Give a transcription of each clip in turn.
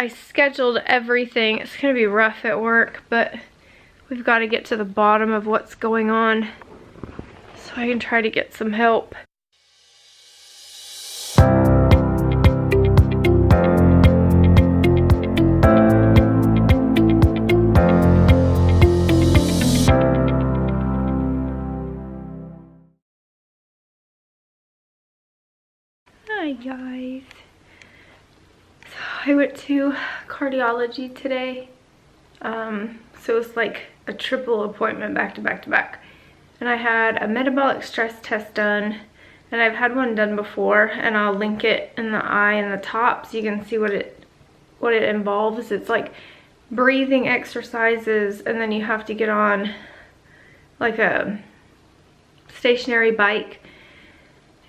I scheduled everything. It's gonna be rough at work, but we've got to get to the bottom of what's going on so I can try to get some help. Hi guys. So I went to cardiology today. So it was like a triple appointment back to back to back. And I had a metabolic stress test done, and I've had one done before, and I'll link it in the eye and the top so you can see what it involves. It's like breathing exercises, and then you have to get on like a stationary bike,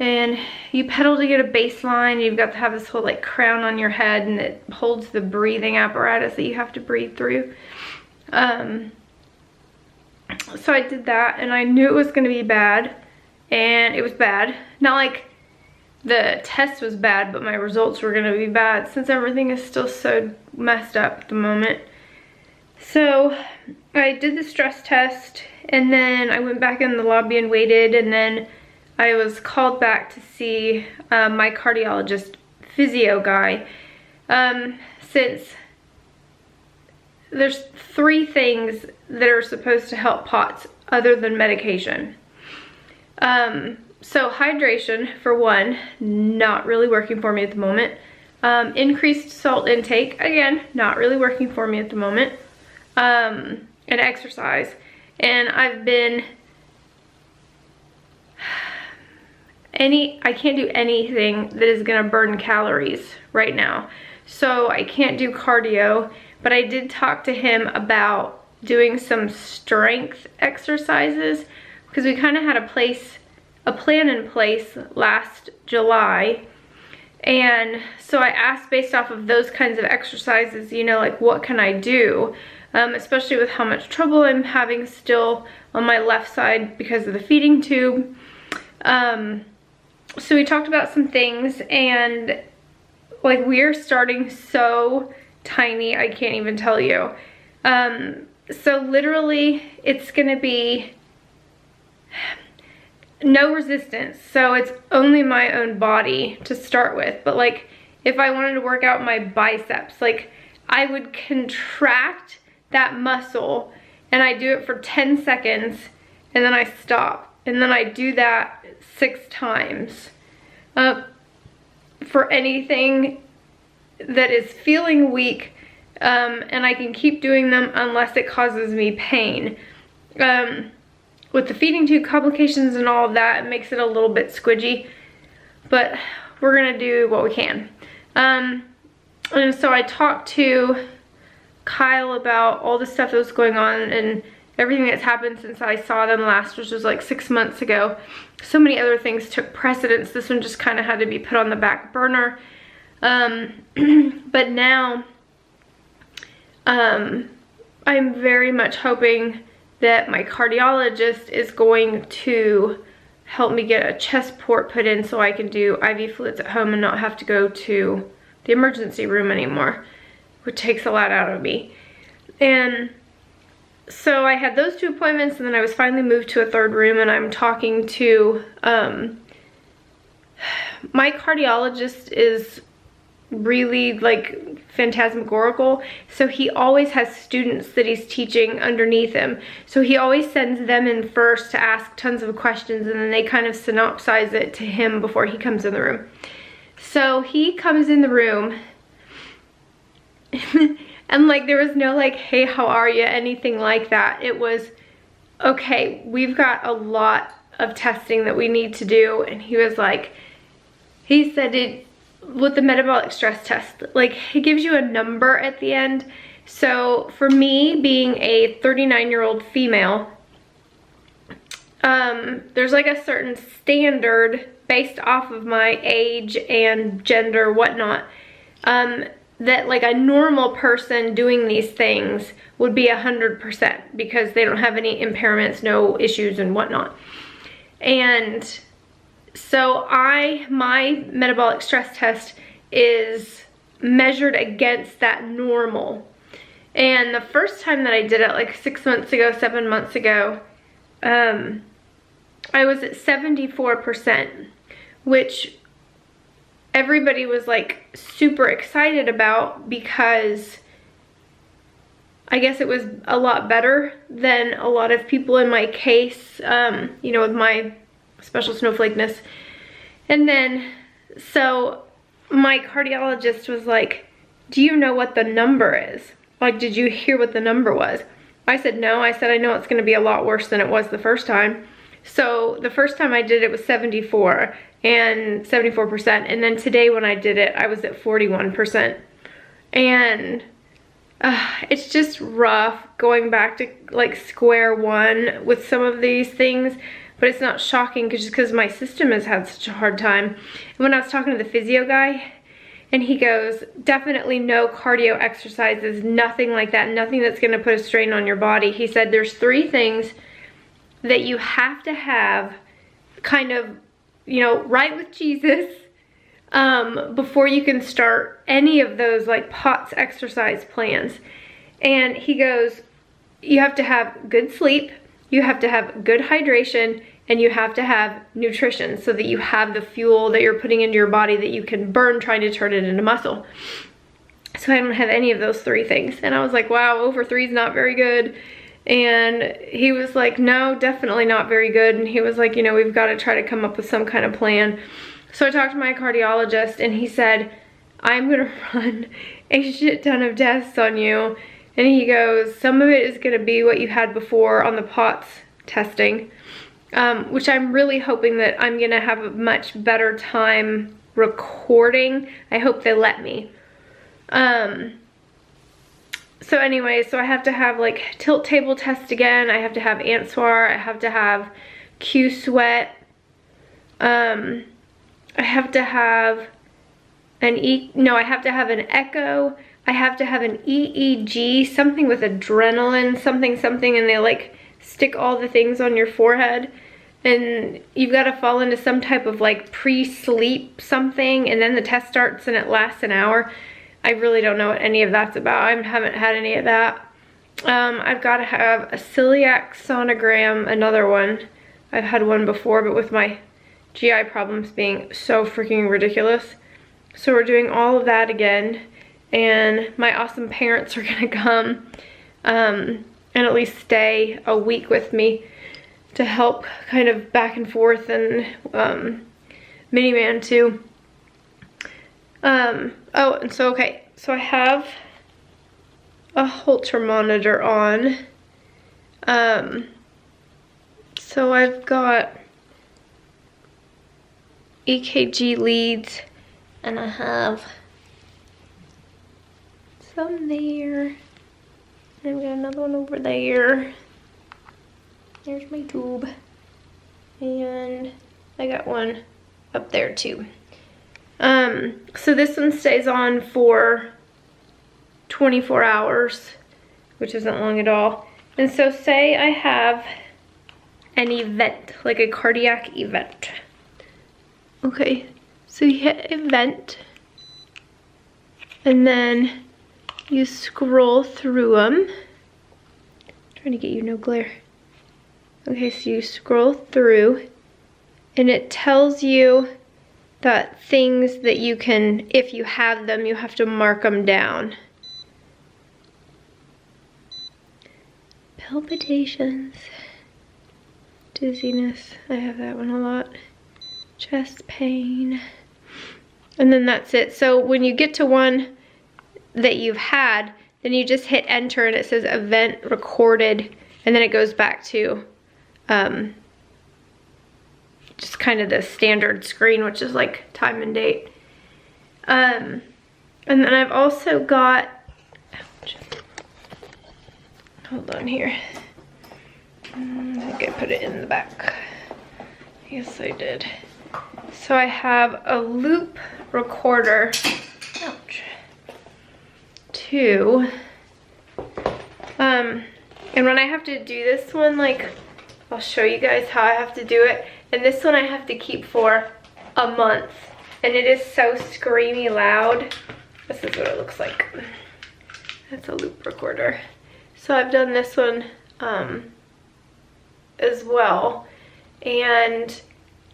and you pedal to get a baseline. You've got to have this whole like crown on your head, and it holds the breathing apparatus that you have to breathe through. So I did that, and I knew it was going to be bad, and it was bad. Not like the test was bad, but my results were going to be bad since everything is still so messed up at the moment. So I did the stress test, and then I went back in the lobby and waited, and then I was called back to see my cardiologist physio guy, since there's 3 things that are supposed to help POTS other than medication. So hydration, for one, not really working for me at the moment. Increased salt intake, again, not really working for me at the moment. And exercise. And I've been... I can't do anything that is gonna burn calories right now. So I can't do cardio, but I did talk to him about doing some strength exercises, because we kind of had a plan in place last July. And so I asked, based off of those kinds of exercises, you know, like what can I do? Especially with how much trouble I'm having still on my left side because of the feeding tube. So we talked about some things, and like we're starting so tiny, I can't even tell you. So literally it's gonna be no resistance, so it's only my own body to start with. But like if I wanted to work out my biceps, like I would contract that muscle, and I do it for 10 seconds, and then I stop, and then I do that 6 times. For anything that is feeling weak, and I can keep doing them unless it causes me pain. With the feeding tube complications and all of that, it makes it a little bit squidgy, but we're gonna do what we can. And so I talked to Kyle about all the stuff that was going on and everything that's happened since I saw them last, which was like 6 months ago. So many other things took precedence. This one just kind of had to be put on the back burner. But now I'm very much hoping that my cardiologist is going to help me get a chest port put in so I can do IV fluids at home and not have to go to the emergency room anymore, which takes a lot out of me. And so I had those 2 appointments, and then I was finally moved to a 3rd room, and I'm talking to, my cardiologist is really like phantasmagorical, so he always has students that he's teaching underneath him. So he always sends them in first to ask tons of questions, and then they kind of synopsize it to him before he comes in the room. So he comes in the room and like there was no like, hey, how are you, anything like that. It was, okay, we've got a lot of testing that we need to do. And he was like, he said it with the metabolic stress test, like it gives you a number at the end. So for me, being a 39-year-old female, there's like a certain standard based off of my age and gender, whatnot, that like a normal person doing these things would be 100% because they don't have any impairments, no issues and whatnot. And so my metabolic stress test is measured against that normal. And the first time that I did it, like 6 months ago, 7 months ago, I was at 74%, which everybody was like super excited about, because I guess it was a lot better than a lot of people in my case, you know, with my special snowflakeness. And then, so my cardiologist was like, do you know what the number is? Like, did you hear what the number was? I said, no. I said, I know it's going to be a lot worse than it was the first time. So the first time I did it was 74% and 74%. And then today when I did it, I was at 41%. And it's just rough going back to like square one with some of these things. But it's not shocking just because my system has had such a hard time. And when I was talking to the physio guy, and he goes, definitely no cardio exercises, nothing like that, nothing that's gonna put a strain on your body. He said there's 3 things that you have to have kind of, you know, right with Jesus, before you can start any of those like POTS exercise plans. And he goes, you have to have good sleep, you have to have good hydration, and you have to have nutrition so that you have the fuel that you're putting into your body that you can burn trying to turn it into muscle. So I don't have any of those 3 things. And I was like, wow, over 3 is not very good. And he was like, no, definitely not very good. And he was like, you know, we've got to try to come up with some kind of plan. So I talked to my cardiologist, and he said, I'm gonna run a shit ton of tests on you. And he goes, some of it is gonna be what you had before on the POTS testing. Which I'm really hoping that I'm gonna have a much better time recording. I hope they let me. So anyway, so I have to have like tilt table test again. I have to have Answar. I have to have Q-Sweat. I have to have I have to have an echo. I have to have an EEG, something with adrenaline, something, and they like stick all the things on your forehead, and you've got to fall into some type of like pre-sleep something, and then the test starts and it lasts an hour. I really don't know what any of that's about. I haven't had any of that. I've got to have a celiac sonogram, another one. I've had one before, but with my GI problems being so freaking ridiculous. So we're doing all of that again, and my awesome parents are gonna come and at least stay a week with me to help kind of back and forth, and miniman too. Oh, and so okay, so I have a Holter monitor on. So I've got EKG leads, and I have some there. And I've got another one over there. There's my tube. And I got one up there too. So this one stays on for 24 hours, which isn't long at all. And so say I have an event, like a cardiac event. Okay, so you hit event, and then you scroll through them. Trying to get you no glare. Okay, so you scroll through, and it tells you that things that you can, if you have them, you have to mark them down. Palpitations, dizziness, I have that one a lot. Chest pain, and then that's it. So when you get to one that you've had, then you just hit enter and it says event recorded, and then it goes back to just kind of the standard screen, which is like time and date. And then I've also got, ouch, hold on here, I think I put it in the back. Yes, I did. So I have a loop recorder, ouch, too. And when I have to do this one, like, I'll show you guys how I have to do it. And this one I have to keep for a month. And it is so screamy loud. This is what it looks like. That's a loop recorder. So I've done this one as well. And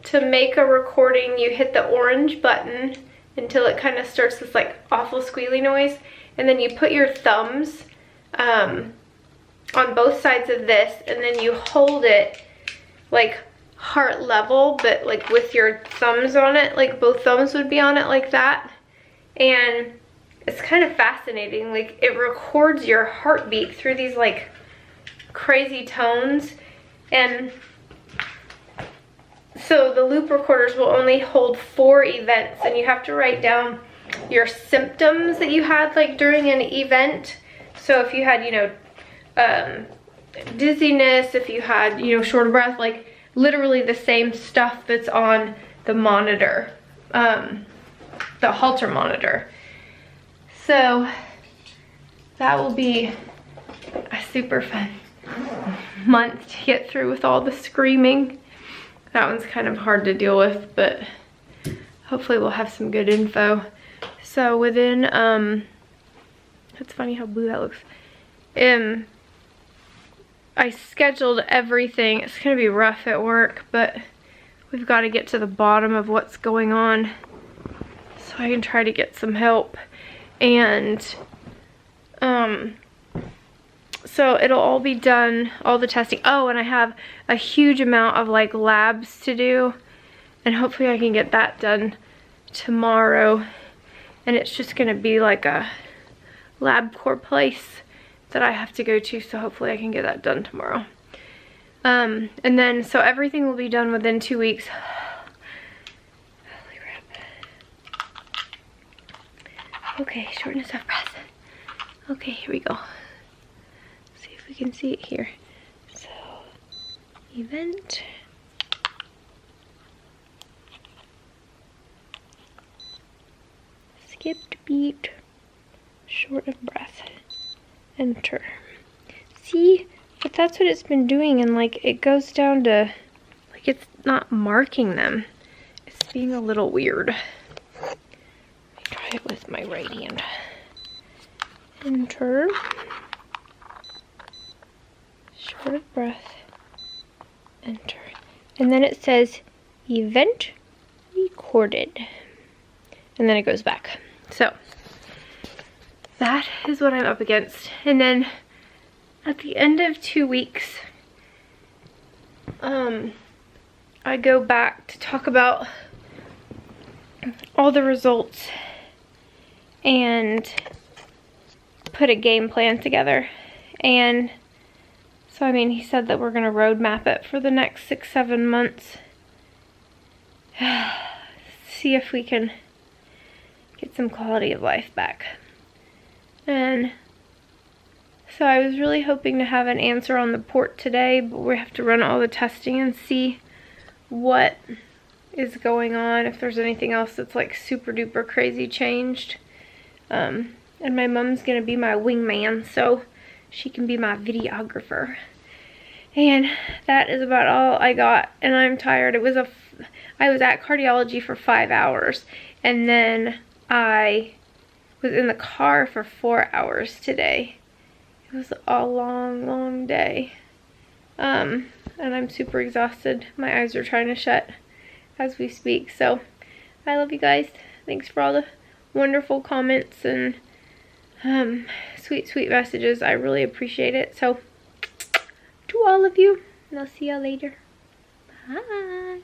to make a recording, you hit the orange button until it kind of starts this like awful squealy noise. And then you put your thumbs on both sides of this, and then you hold it like heart level, but like with your thumbs on it, like both thumbs would be on it like that. And it's kind of fascinating. Like it records your heartbeat through these like crazy tones. And so the loop recorders will only hold 4 events, and you have to write down your symptoms that you had like during an event. So if you had, you know, dizziness, if you had, you know, short of breath, like literally the same stuff that's on the monitor, the Holter monitor. So that will be a super fun month to get through with all the screaming. That one's kind of hard to deal with, but hopefully we'll have some good info. So within, it's funny how blue that looks. I scheduled everything. It's gonna be rough at work, but we've got to get to the bottom of what's going on so I can try to get some help. And so it'll all be done, all the testing. Oh, and I have a huge amount of like labs to do, and hopefully I can get that done tomorrow. And it's just gonna be like a LabCorp place that I have to go to, so hopefully I can get that done tomorrow. And then, so everything will be done within 2 weeks. Holy crap. Okay, shortness of breath. Okay, here we go. See if we can see it here. So, event. Skipped beat. Short of breath. Enter. See? But that's what it's been doing, and like it goes down to, like it's not marking them. It's being a little weird. Let me try it with my right hand. Enter. Short of breath. Enter. And then it says event recorded. And then it goes back. So that is what I'm up against. And then at the end of 2 weeks, I go back to talk about all the results and put a game plan together. And so, I mean, he said that we're gonna roadmap it for the next 6-7 months. See if we can get some quality of life back. And so I was really hoping to have an answer on the port today, but we have to run all the testing and see what is going on, if there's anything else that's like super duper crazy changed. And my mom's gonna be my wingman, so she can be my videographer. And that is about all I got, and I'm tired. I was at Cardiology for 5 hours, and then I was in the car for 4 hours today. It was a long, long day. And I'm super exhausted. My eyes are trying to shut as we speak. So I love you guys. Thanks for all the wonderful comments and sweet, sweet messages. I really appreciate it. So to all of you, and I'll see y'all later. Bye.